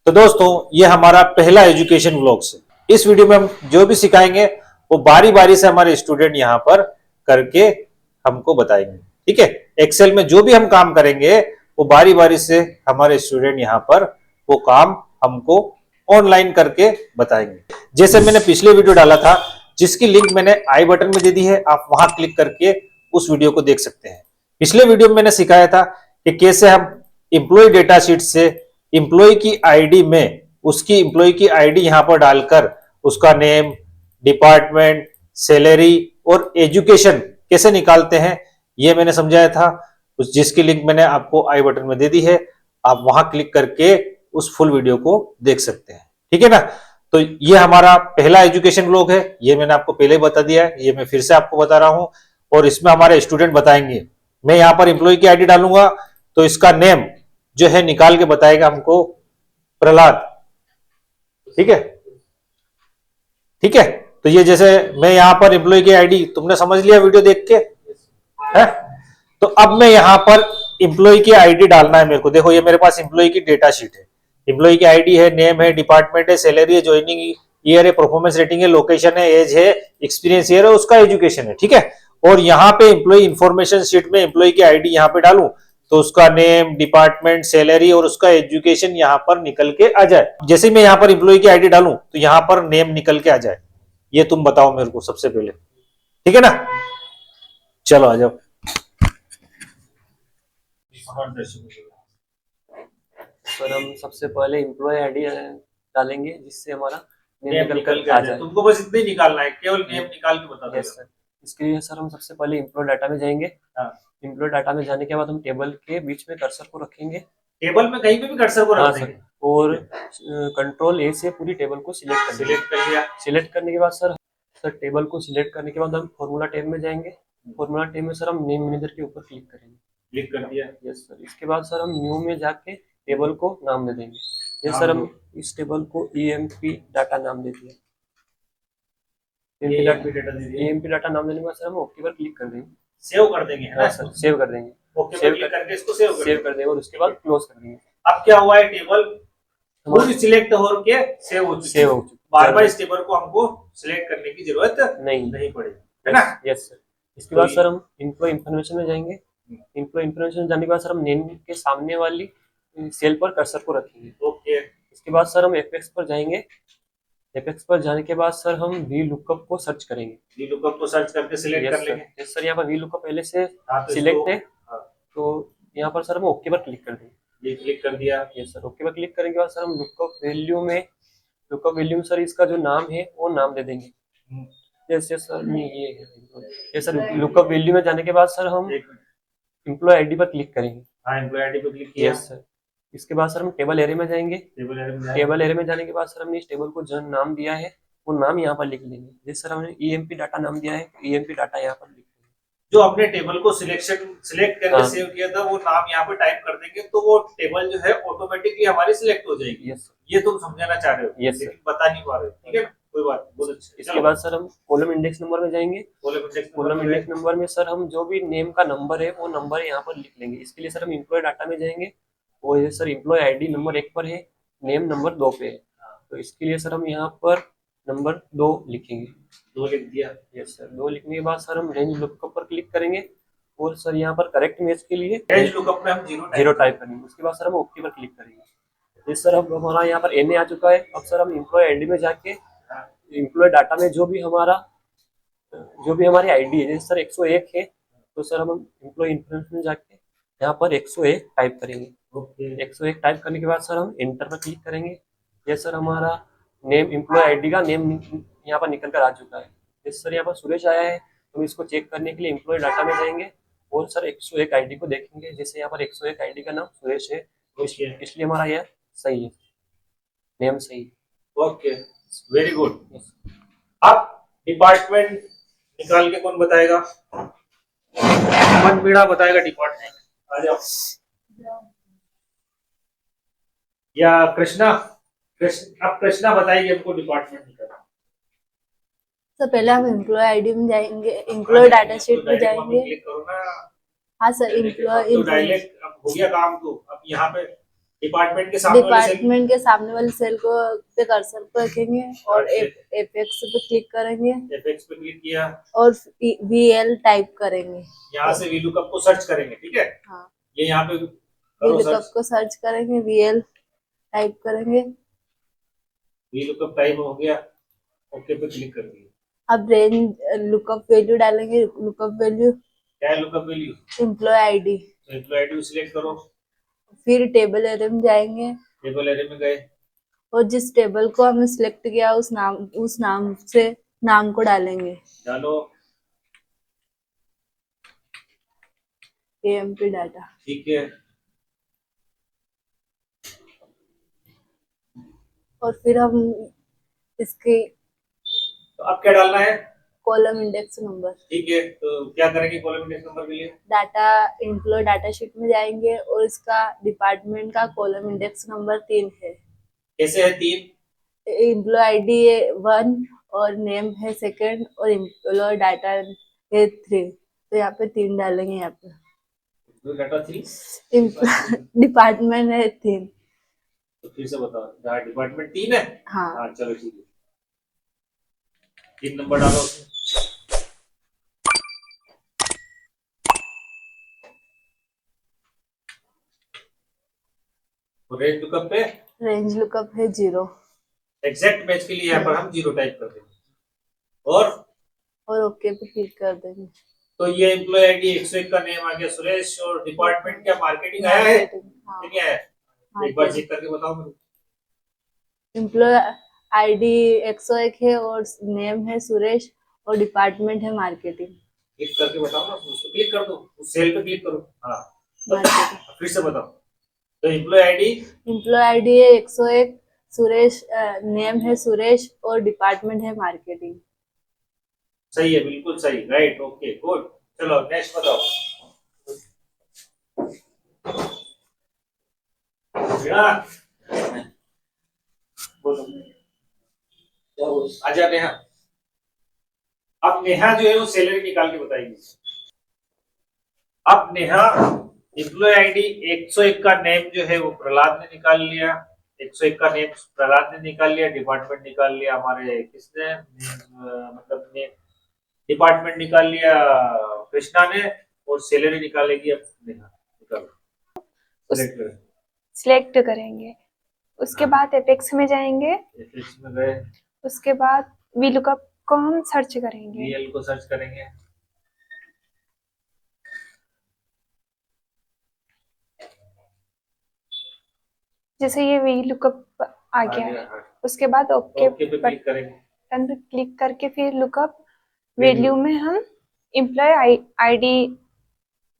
तो दोस्तों ये हमारा पहला एजुकेशन व्लॉग्स है। इस वीडियो में हम जो भी सिखाएंगे वो बारी बारी से हमारे स्टूडेंट यहाँ पर करके हमको बताएंगे। ठीक है, एक्सेल में जो भी हम काम करेंगे वो बारी बारी से हमारे स्टूडेंट यहाँ पर वो काम हमको ऑनलाइन करके बताएंगे। जैसे मैंने पिछले वीडियो डाला था जिसकी लिंक मैंने आई बटन में दे दी है, आप वहां क्लिक करके उस वीडियो को देख सकते हैं। पिछले वीडियो में मैंने सिखाया था कि कैसे हम इंप्लॉय डेटा शीट से इंप्लॉय की आईडी में उसकी इंप्लॉय की आईडी यहां पर डालकर उसका नेम, डिपार्टमेंट, सैलरी और एजुकेशन कैसे निकालते हैं ये मैंने समझाया था। जिसकी लिंक मैंने आपको आई बटन में दे दी है, आप वहां क्लिक करके उस फुल वीडियो को देख सकते हैं। ठीक है ना। तो ये हमारा पहला एजुकेशन व्लॉग है, ये मैंने आपको पहले बता दिया है, ये मैं फिर से आपको बता रहा हूं। और इसमें हमारे स्टूडेंट बताएंगे। मैं यहां पर इंप्लॉय की आईडी डालूंगा तो इसका नेम जो है निकाल के बताएगा हमको प्रहलाद। ठीक है, ठीक है। तो ये जैसे मैं यहां पर एम्प्लॉय की आईडी तुमने समझ लिया वीडियो देख के है। तो अब मैं यहां पर एम्प्लॉय की आईडी डालना है मेरे को। देखो ये मेरे पास एम्प्लॉय की डेटा शीट है, एम्प्लॉय की आईडी है, नेम है, डिपार्टमेंट है, सैलरी है, ज्वाइनिंग ईयर है, परफॉर्मेंस रेटिंग है, लोकेशन है, एज है, एक्सपीरियंस ईयर है, उसका एजुकेशन है। ठीक है। और यहाँ पे एम्प्लॉय इंफॉर्मेशन शीट में एम्प्लॉय की आईडी यहाँ पे डालूं तो उसका नेम, डिपार्टमेंट, सैलरी और उसका एजुकेशन यहाँ पर निकल के आ जाए। जैसे मैं यहाँ पर एम्प्लॉय की आईडी डालूं तो यहाँ पर नेम निकल के आ जाए। ये तुम बताओ मेरे को सबसे पहले। ठीक है ना, चलो आ जाओ। सर हम सबसे पहले एम्प्लॉय आईडी डालेंगे जिससे हमारा नेम निकल के आ जाए। तुमको बस इतना ही निकालना है, केवल नेम निकाल के बता दो। Yes sir. इसके लिए सर हम सबसे पहले एम्प्लॉय डाटा में जाएंगे। एम्प्लॉय डाटा में जाने के बाद हम टेबल के बीच में कर्सर को रखेंगे। टेबल में कहीं पे भी कर्सर को रख देंगे। और कंट्रोल ए से पूरी टेबल को सिलेक्ट कर लिया। सिलेक्ट करने के बाद सर टेबल को सिलेक्ट करने के बाद हम फॉर्मूला टैब में जाएंगे। फॉर्मूला टैब में सर हम नेम मैनेजर के ऊपर क्लिक करेंगे। क्लिक कर दिया। Yes sir. इसके बाद सर हम न्यू में जाके टेबल को नाम दे देंगे। ये सर हम इस टेबल को ईएमपी डाटा नाम दे दिया। ईएमपी डाटा नाम देने के बाद सर हम ओके पर क्लिक कर देंगे। सेव कर देंगे है ना सर, सेव कर देंगे। ओके पर क्लिक करके इसको सेव कर देंगे और उसके बाद क्लोज कर देंगे। अब क्या हुआ है, टेबल पूरी सिलेक्ट होके सेव हो चुकी है। बार बार इस टेबल को हमको सिलेक्ट करने की जरूरत नहीं पड़ेगी, है ना। Yes sir. इसके बाद सर हम एम्प्लॉय इन्फॉर्मेशन में जाएंगे। एम्प्लॉय इन्फॉर्मेशन जाने के बाद सर हम नेम के सामने वाली सेल पर कर्सर को रखेंगे। ओके। इसके बाद सर हम एपेक्स पर जाएंगे। एपेक्स पर जाने के बाद सर हम वी लुकअप को सर्च करेंगे। वी लुकअप को सर्च करके सिलेक्ट कर लेंगे। Yes sir. यहाँ पर वी लुकअप पहले से सिलेक्ट है तो यहाँ पर सर हम ओके पर क्लिक कर देंगे। ये क्लिक कर दिया। Yes sir. ओके पर क्लिक करने के बाद सर हम लुकअप वैल्यू में सर इसका जो नाम है वो नाम दे देंगे। जैसे सर ये सर लुकअप वैल्यू में जाने के बाद सर हम एम्प्लॉय आईडी पर क्लिक करेंगे। हाँ, एम्प्लॉय आईडी पर क्लिक किया। Yes sir. इसके बाद सर हम टेबल एरिया में जाएंगे। टेबल एरिया में जाने के बाद सर हमने इस टेबल को जो नाम दिया है वो नाम यहाँ पर लिख लेंगे। जैसे सर हमने ईएमपी डाटा नाम दिया है, ईएमपी डाटा यहाँ पर लिख लेंगे। जो अपने टेबल को सिलेक्ट करके सेव किया था वो नाम यहाँ पे टाइप कर देंगे तो वो टेबल जो है ऑटोमेटिकली हमारी सिलेक्ट हो जाएगी। यस। ये तुम समझाना चाह रहे हो। यस लेकिन बता नहीं पा रहे हो। ठीक है, कोई बात नहीं, बहुत अच्छा। इसके बाद सर हम कॉलम इंडेक्स नंबर में जाएंगे। कॉलम इंडेक्स नंबर में सर हम जो भी नेम का नंबर है वो नंबर यहाँ पर लिख लेंगे। इसके लिए सर हम एम्प्लॉय डाटा में जाएंगे और ये सर एम्प्लॉय आईडी नंबर 1 पर है, नेम नंबर 2 पे है। तो इसके लिए सर हम यहाँ पर नंबर 2 लिखेंगे। 2 लिख दिया। Yes sir. 2 लिखने के बाद सर हम रेंज लुकअप पर क्लिक करेंगे और सर यहाँ पर करेक्ट मैच के लिए रेंज लुकअप में हम 0 टाइप करेंगे। उसके बाद सर हम ओके पर क्लिक करेंगे। ये सर अब हमारा यहाँ पर एनए आ चुका है। अब सर हम एम्प्लॉय आईडी में जाके एम्प्लॉय डाटा में जो भी हमारी आईडी है, जैसे सर 101 है तो सर हम एम्प्लॉय इन्फॉर्मेशन में जाके यहाँ पर 101 टाइप करेंगे। 101 टाइप करने के बाद सर हम एंटर पर क्लिक करेंगे। ये सर हमारा नेम, एम्प्लॉय आईडी का नेम यहाँ पर निकल कर आ चुका है। जैसे सर यहाँ पर सुरेश आया है तो हम इसको चेक करने के लिए एम्प्लॉय डाटा में जाएंगे और सर 101 आईडी को देखेंगे। जैसे यहाँ पर 101 आईडी का नाम सुरेश है इसलिए हमारा यह सही है, नेम सही है। Okay, very good. अब डिपार्टमेंट निकाल के कौन बताएगा? मीणा बताएगा डिपार्टमेंट। आ जाओ। या कृष्णा अब कृष्णा बताएगी हमको डिपार्टमेंट निकालना। तो पहले हम एम्प्लॉय आईडी में जाएंगे, एम्प्लॉय डाटा शीट में जाएंगे। क्लिक करो ना। हाँ सर, एम्प्लॉय तो डायरेक्ट अब हो गया काम। तो अब यहाँ पे डिपार्टमेंट के सामने वाले सेल डिपार्टमेंट के सामने वाले सेल को पे कर्सर को रखेंगे और एपेक्स पे क्लिक करेंगे एपेक्स पे क्लिक किया और वीएल टाइप करेंगे। यहाँ से VLOOKUP को सर्च करेंगे, ठीक है। हाँ, ये यहाँ पे करो VLOOKUP सर्च, को सर्च करेंगे, वीएल टाइप करेंगे। VLOOKUP टाइप हो गया, ओके पे क्लिक कर दिया। अब रेंज लुकअप वैल्यू डालेंगे। लुकअप वैल्यू क्या है lookup value? Employ ID. Employ ID select करो, फिर टेबल एरे में जाएंगे टेबल एरे में गए, और जिस टेबल को हमने सिलेक्ट किया उस नाम से नाम को डालेंगे। डालो, AMP डाटा। ठीक है। और फिर हम इसके तो अब क्या डालना है? Column index number. ठीक है, तो क्या करेंगे कॉलम इंडेक्स नंबर के लिए? डाटा एम्प्लॉय डाटा शीट में जाएंगे और इसका डिपार्टमेंट का कॉलम इंडेक्स नंबर 3 है। कैसे है 3? एम्प्लॉय आईडी है 1 और नेम है 2 और एम्प्लॉय डाटा है 3। तो यहाँ पे 3 डालेंगे। यहाँ पे डाटा 3 डिपार्टमेंट है 3। तो फिर से बताओ, डिपार्टमेंट 3 है। हाँ, चलो ठीक है, 3 नंबर डालो उसमें। रेंज लुकअप पे रेंज लुकअप है 0 एग्जैक्ट मैच के लिए यहाँ पर हम 0 टाइप कर देंगे और ओके पे क्लिक कर देंगे। तो ये एम्प्लॉय आईडी 101 का नेम आ गया सुरेश, और डिपार्टमेंट क्या मार्केटिंग आया है? हाँ, नहीं आया? एक बार चेक करके बताओ मुझे। एम्प्लॉय आईडी 101 है और नेम है सुरेश और डिपार्टमेंट है मार्केटिंग। क्लिक करके बताओ ना, उसको क्लिक कर दो, उस सेल पे क्लिक करो। हाँ, मार्केटिंग। फिर से बताओ। तो एम्प्लॉय आईडी है 101, सुरेश नेम है सुरेश और डिपार्टमेंट है मार्केटिंग। सही है, बिल्कुल सही, राइट, ओके, गुड। चलो नेक्स्ट बताओ। आजा नेहा। अब नेहा जो है वो सैलरी निकाल के बताएगी। अब नेहा एम्प्लॉय आईडी 101 का नेम जो है वो प्रहलाद ने निकाल लिया, 101 का नेम प्रहलाद ने निकाल लिया, डिपार्टमेंट निकाल लिया हमारे किसने, मतलब ने डिपार्टमेंट निकाल लिया कृष्णा ने, और सैलरी निकालेगी अब नेहा। निकालो, सिलेक्ट करेंगे। उसके बाद एपेक्स में जाएंगे। एपेक्स में गए, उसके बाद VLOOKUP को हम सर्च करेंगे। VL को सर्च करेंगे। जैसे ये VLOOKUP आ गया है, उसके बाद ओके पे क्लिक करेंगे। बटन पे क्लिक करके फिर लुकअप वैल्यू में हम एम्प्लॉय आईडी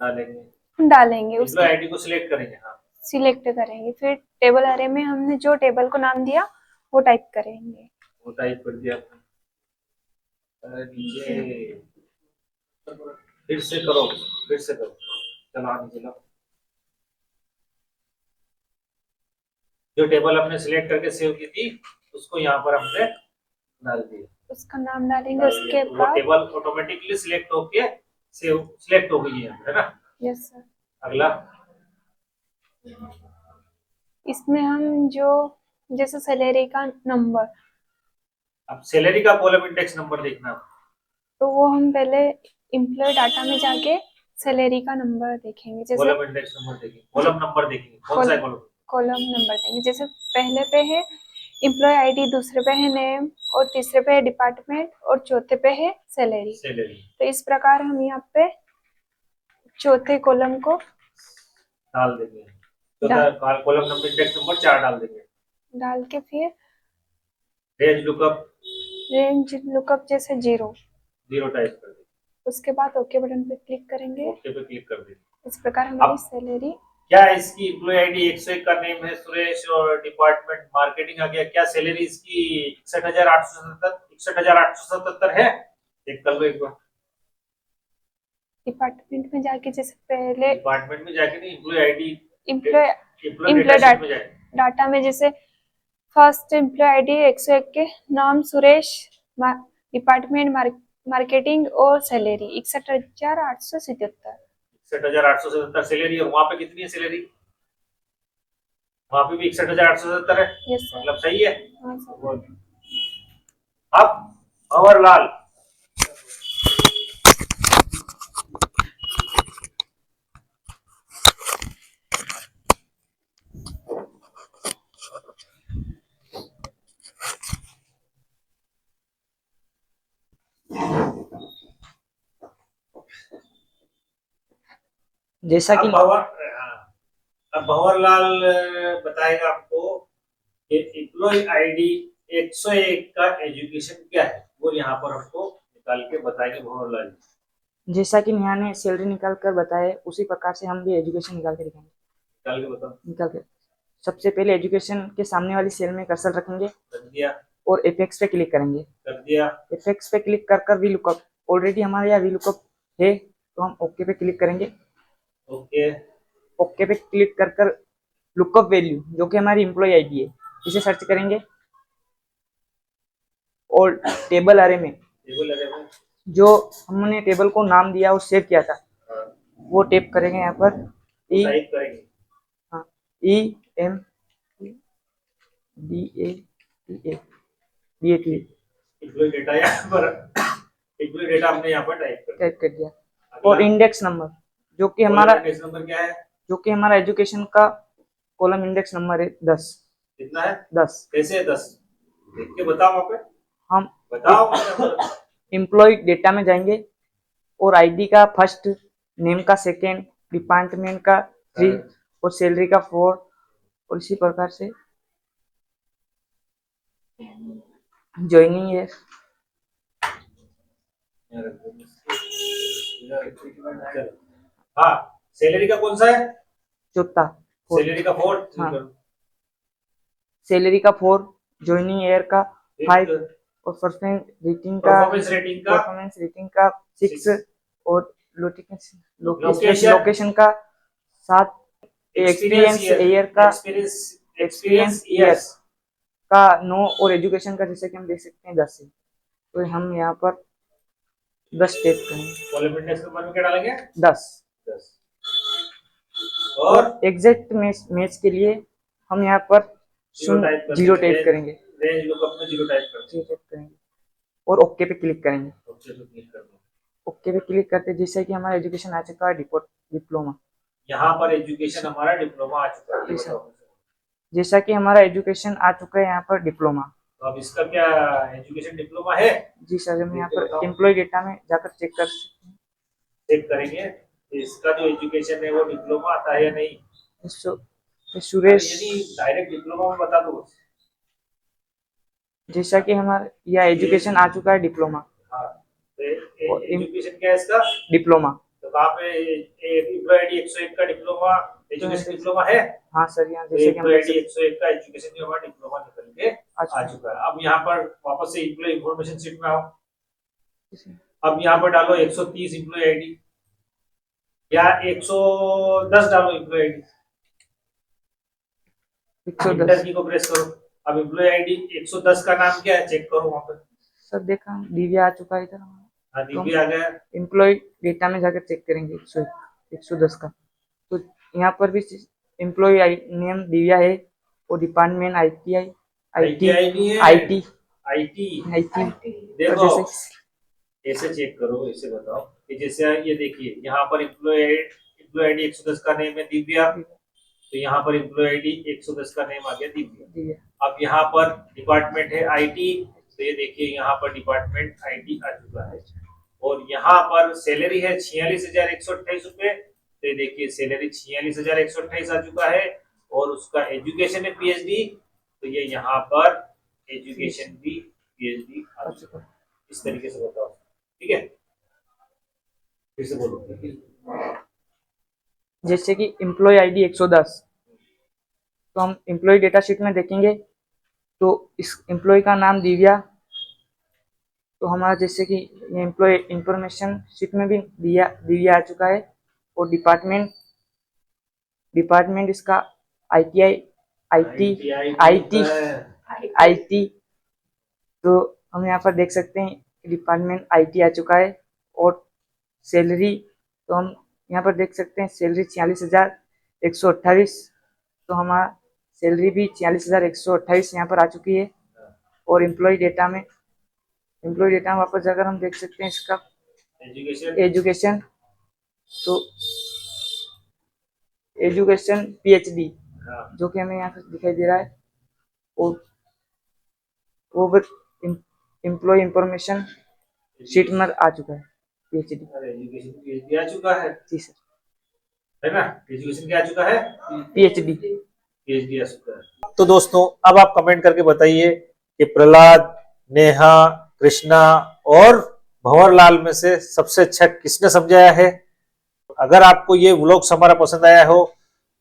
डालेंगे। एम्प्लॉय आईडी को सिलेक्ट करेंगे। हाँ, सिलेक्ट करेंगे। फिर टेबल अरे में हमने जो टेबल को नाम दिया वो टाइप करेंगे। वो टाइप कर दिया आपने। फिर से करो, चलो आगे चलो। जो टेबल हमने सिलेक्ट करके सेव की थी उसको यहाँ पर हमने डाल दिया, उसका नाम डालेंगे। उसके बाद टेबल ऑटोमेटिकली सिलेक्ट होके सिलेक्ट हो गई है ना। Yes sir. अगला, इसमें हम जो जैसे सैलरी का नंबर, अब सैलरी का कॉलम इंडेक्स नंबर देखना, तो वो हम पहले एम्प्लॉय डाटा में जाके सैलरी का नंबर देखेंगे। जैसे कॉलम इंडेक्स नंबर देखेंगे, कॉलम नंबर देखेंगे, कौन सा है कॉलम नंबर देंगे। जैसे पहले पे है एम्प्लॉय आईडी, दूसरे पे है नेम, और तीसरे पे है डिपार्टमेंट, और चौथे पे है सैलरी। तो इस प्रकार हम यहाँ पे चौथे कॉलम को डाल देंगे। कॉलम नंबर इंडेक्स नंबर 4 डाल देंगे। डाल के फिर रेंज लुकअप जैसे 0 टाइप कर देंगे। उसके बाद ओके बटन पे क्लिक करेंगे। ओके पे क्लिक कर देंगे। इस प्रकार हमारी सैलरी। क्या इसकी एम्प्लॉय आईडी 101 का नेम है सुरेश और डिपार्टमेंट मार्केटिंग आ गया, क्या सैलरी इसकी 61,877 है? चेक कर लो एक बार। डिपार्टमेंट में जाके जैसे पहले डिपार्टमेंट में जाके नहीं, एम्प्लॉय आईडी एम्प्लॉय डाटा में जैसे फर्स्ट एम्प्लॉय आईडी 101 के नाम सुरेश, डिपार्टमेंट मार्केटिंग और सैलरी 61,877। 61,877 सैलरी है। वहां पे कितनी है सैलरी? वहाँ पे भी 61,870 है, यस सर। मतलब सही है। हाँ सर। अब भंवरलाल, जैसा कि अब भंवरलाल बताएगा आपको कि एम्प्लॉय आईडी 101 का एजुकेशन क्या है, वो यहाँ पर हमको निकाल के बताएंगे भंवरलाल जी। जैसा कि नेहा ने सैलरी निकाल कर बताया उसी प्रकार से हम भी एजुकेशन निकाल के दिखाएंगे। निकाल के बताओ। निकाल के सबसे पहले एजुकेशन के सामने वाली सेल में कर्सर रखेंगे कर दिया, और एपेक्स पे क्लिक करेंगे। कर दिया। एपेक्स पे क्लिक कर कर वी लुकअप, ऑलरेडी हमारे यहाँ वी लुकअप है तो हम ओके पे क्लिक करेंगे। ओके, ओके पे क्लिक कर कर लुकअप वैल्यू जो कि हमारी एम्प्लॉय आईडी है इसे सर्च करेंगे और टेबल अरे में टेबल लगे हुए। जो हमने टेबल को नाम दिया और सेव किया था हाँ, वो टाइप करेंगे यहाँ पर ई टाइप करेंगे। हाँ E M D A T A D A T employ data यहाँ पर, एम्प्लॉय डेटा हमने यहाँ पर टाइप कर टाइप कर दिया दिया। और इंडेक्स नंबर जो कि हमारा इंडेक्स नंबर क्या है? जो कि हमारा एजुकेशन का कॉलम इंडेक्स नंबर है 10। कितना है? 10 कैसे है 10? देख के बताओ वहाँ पे, हम बताओ मुझे। एम्प्लॉय डेटा में जाएंगे और आईडी का फर्स्ट, नेम का सेकंड, डिपार्टमेंट का 3 और सैलरी का 4 और इसी प्रकार से ज्वाइनिंग है। हाँ, सैलरी का कौन सा है? चौथा सैलरी का 4। हाँ। सैलरी का 4, ज्वाइनिंग ईयर का 5 और परफॉर्मेंस रेटिंग का 6 और लोकेशन का 7, एक्सपीरियंस ईयर का एक्सपीरियंस ईयर्स का 9 और एजुकेशन का जैसे कि हम देख सकते हैं 10 है। तो हम यहाँ पर 10 टाइप करेंगे। कॉलम इंडेक्स नंबर में क्या डालेंगे? 10 और एग्जैक्ट मैच के लिए हम यहाँ पर 0 टाइप करेंगे। रेंज लुकअप में 0 टाइप करेंगे और ओके पे क्लिक करेंगे। ओके पे क्लिक करते जैसे कि हमारा एजुकेशन आ चुका है डिप्लोमा। यहाँ पर एजुकेशन हमारा डिप्लोमा आ चुका है। जैसा कि हमारा एजुकेशन आ चुका है यहाँ पर डिप्लोमा। तो अब इसका क्या एजुकेशन डिप्लोमा है? जी सर, हम यहाँ पर एम्प्लॉय डेटा में जाकर चेक कर सकते हैं। चेक करेंगे इसका जो एजुकेशन है वो डिप्लोमा आता है या नहीं। सुरेश, यदि डायरेक्ट डिप्लोमा में बता दो। जैसा कि हमारा यह एजुकेशन आ चुका है डिप्लोमा। हाँ, तो एजुकेशन क्या है इसका? डिप्लोमा। तो कहाँ पे एम्प्लॉय आईडी 101 का डिप्लोमा एजुकेशन डिप्लोमा है? हाँ सर, यहाँ जैसे कि एम्प्लॉय आईडी 101 का एजुकेशन जो हमारा डिप्लोमा निकल के आ चुका है। अब यहाँ पर वापस से एम्प्लॉय इंफॉर्मेशन शीट में आओ। अब यहाँ पर डालो 130 एम्प्लॉय आईडी या 110 डालो एम्प्लॉय आईडी। 110 की को प्रेस करो। अब एम्प्लॉय आईडी 110 का नाम क्या है चेक करो वहां पर। सर देखा दिव्या आ चुका है इधर। हाँ, दिव्या आ गया। एम्प्लॉय डेटा में जाकर चेक करेंगे 110 का। तो यहाँ पर भी एम्प्लॉय नेम दिव्या है और डिपार्टमेंट आईटी। देखो ऐसे चेक करो, ऐसे बताओ कि जैसे ये देखिए यहाँ पर एम्प्लॉय आईडी 110 का नेम है दिव्या, तो यहाँ पर एम्प्लॉय आईडी 110 का नेम आ गया दिव्या। अब यहाँ पर डिपार्टमेंट है आईटी, तो ये देखिए यहाँ पर डिपार्टमेंट आईटी आ चुका है। और यहाँ पर सैलरी है 46,128 रुपए, तो ये देखिए सैलरी 46,128 आ चुका है। और उसका एजुकेशन है पीएचडी, तो ये यहाँ पर एजुकेशन भी पीएचडी आ चुका है। इस तरीके से बताओ, ठीक है? फिर से बोलो। जैसे कि एम्प्लॉय आईडी 110, तो हम एम्प्लॉय डेटा शीट में देखेंगे तो इस एम्प्लॉय का नाम दिव्या, तो हमारा जैसे कि ये एम्प्लॉय इंफॉर्मेशन शीट में भी दिव्या आ चुका है। और डिपार्टमेंट इसका आईटी, तो हम यहाँ पर देख सकते हैं डिपार्टमेंट आईटी आ चुका है। और सैलरी, तो हम यहाँ पर देख सकते हैं सैलरी 46,128, तो हमारा सैलरी भी 46,128 यहाँ पर आ चुकी है। और एम्प्लॉय डेटा में वापस जाकर हम देख सकते हैं इसका एजुकेशन। तो एजुकेशन PhD जो कि हमें यहाँ पर दिखाई दे रहा है, और वो एम्प्लॉय इंफॉर्मेशन शीट में आ चुका है PhD। एजुकेशन आ चुका है जी सर, है ना। एजुकेशन क्या आ चुका है? PhD। PhD आ चुका है। तो दोस्तों अब आप कमेंट करके बताइए कि प्रहलाद, नेहा, कृष्णा और भंवरलाल में से सबसे अच्छा किसने समझाया है। अगर आपको ये व्लॉग्स हमारा पसंद आया हो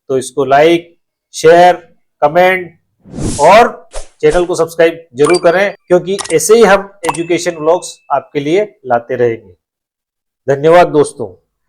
तो इसको लाइक, शेयर, कमेंट और चैनल को सब्सक्राइब जरूर करें, क्योंकि ऐसे ही हम एजुकेशन व्लॉग्स आपके लिए लाते रहेंगे। धन्यवाद दोस्तों।